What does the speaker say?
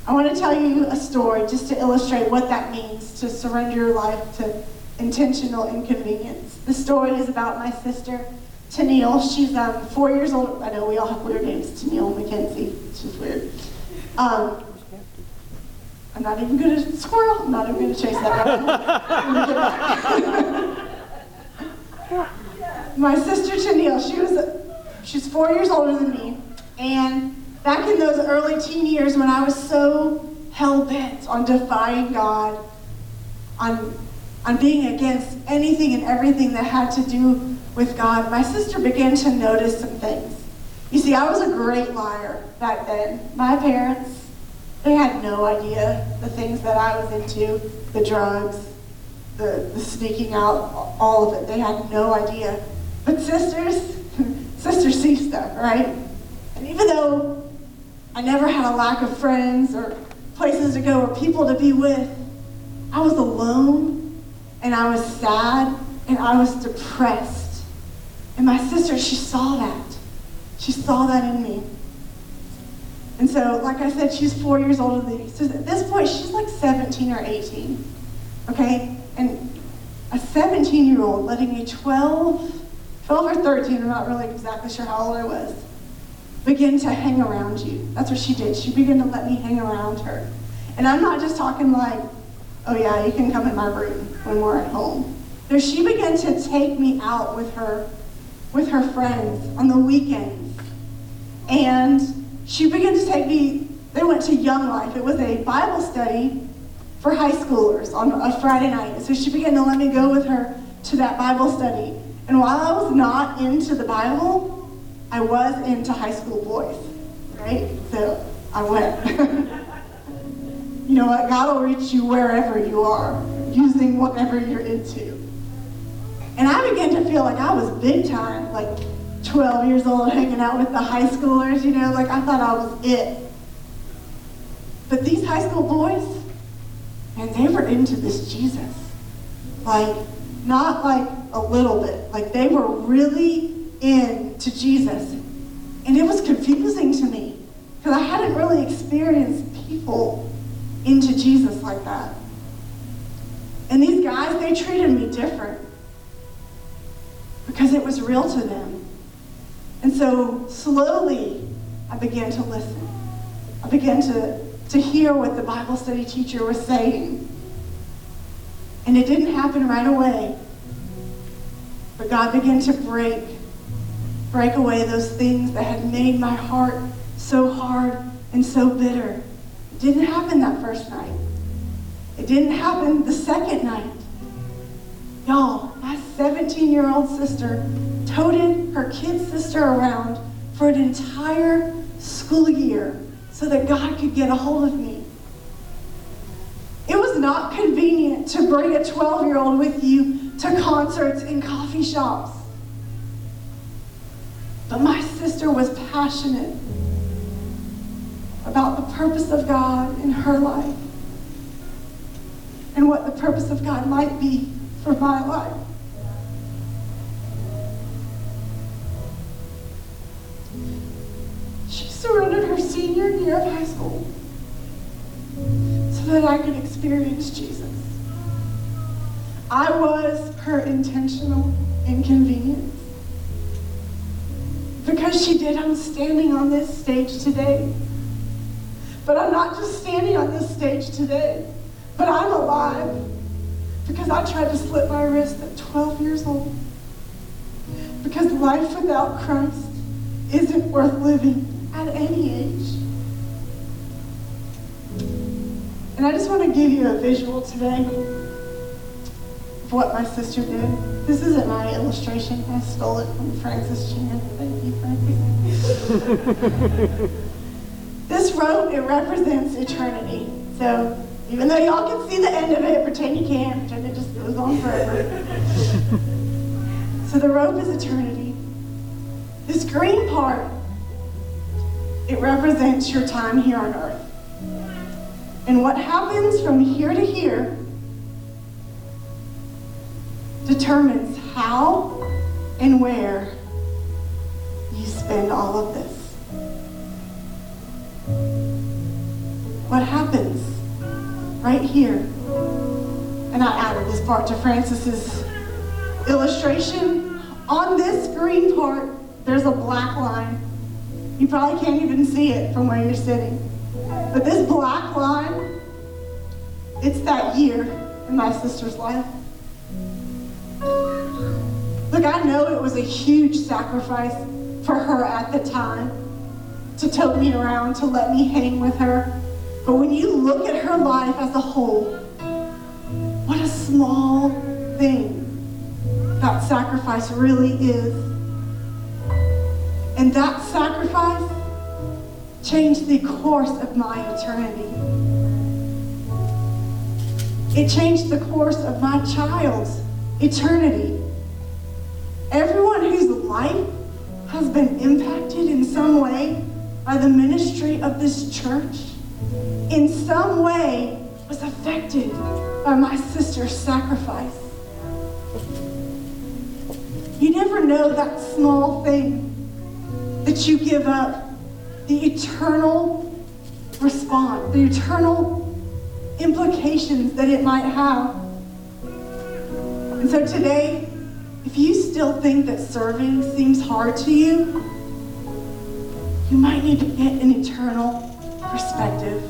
I want to tell you a story just to illustrate what that means to surrender your life to intentional inconvenience. The story is about my sister, Tennille. She's 4 years old. I know we all have weird names, Tennille, McKenzie. It's just weird. I'm not even good at squirrel. I'm not even going to chase that rabbit. My sister Tennille, she's 4 years older than me, and back in those early teen years when I was so hell-bent on defying God, on being against anything and everything that had to do with God, my sister began to notice some things. You see, I was a great liar back then. My parents, they had no idea the things that I was into, the drugs, the sneaking out, all of it. They had no idea. But sisters see stuff, right? And even though I never had a lack of friends or places to go or people to be with, I was alone, and I was sad, and I was depressed. And my sister, she saw that. She saw that in me. And so, like I said, she's 4 years older than me. So at this point, she's like 17 or 18, okay? And a 17-year-old letting a 12 or 13, I'm not really exactly sure how old I was, begin to hang around you. That's what she did. She began to let me hang around her. And I'm not just talking like, oh yeah, you can come in my room when we're at home. No, she began to take me out with her friends on the weekends. And she began to take me, they went to Young Life. It was a Bible study for high schoolers on a Friday night. So she began to let me go with her to that Bible study. And while I was not into the Bible, I was into high school boys, right? So I went. You know what? God will reach you wherever you are, using whatever you're into. And I began to feel like I was big time, like 12 years old, hanging out with the high schoolers, you know, like I thought I was it. But these high school boys, man, they were into this Jesus. Like, not like a little bit, like they were really into Jesus. And it was confusing to me, because I hadn't really experienced people into Jesus like that. And these guys, they treated me different because it was real to them. And so slowly, I began to listen. I began to hear what the Bible study teacher was saying. And it didn't happen right away. But God began to break away those things that had made my heart so hard and so bitter. It didn't happen that first night. It didn't happen the second night. Y'all, my 17-year-old sister toted her kid sister around for an entire school year so that God could get a hold of me. It was not convenient to bring a 12-year-old with you to concerts and coffee shops. But my sister was passionate about the purpose of God in her life and what the purpose of God might be for my life. She surrendered her senior year of high school so that I could experience Jesus. I was her intentional inconvenience. Because she did, I'm standing on this stage today. But I'm not just standing on this stage today, but I'm alive because I tried to slit my wrist at 12 years old. Because life without Christ isn't worth living at any age. And I just want to give you a visual today of what my sister did. This isn't my illustration. I stole it from Francis Chan. Thank you, Francis. This rope, it represents eternity. So even though y'all can see the end of it, pretend you can't. Pretend it just goes on forever. So the rope is eternity. This green part, it represents your time here on earth. And what happens from here to here determines how and where you spend all of this. what happens right here. And I added this part to Francis's illustration. On this green part, there's a black line. You probably can't even see it from where you're sitting. But this black line, it's that year in my sister's life. Look, I know it was a huge sacrifice for her at the time to tote me around, to let me hang with her. But when you look at her life as a whole, what a small thing that sacrifice really is. And that sacrifice changed the course of my eternity. It changed the course of my child's eternity. Everyone whose life has been impacted in some way by the ministry of this church, in some way was affected by my sister's sacrifice. You never know that small thing that you give up, the eternal response, the eternal implications that it might have. And so today, if you still think that serving seems hard to you, you might need to get an eternal perspective.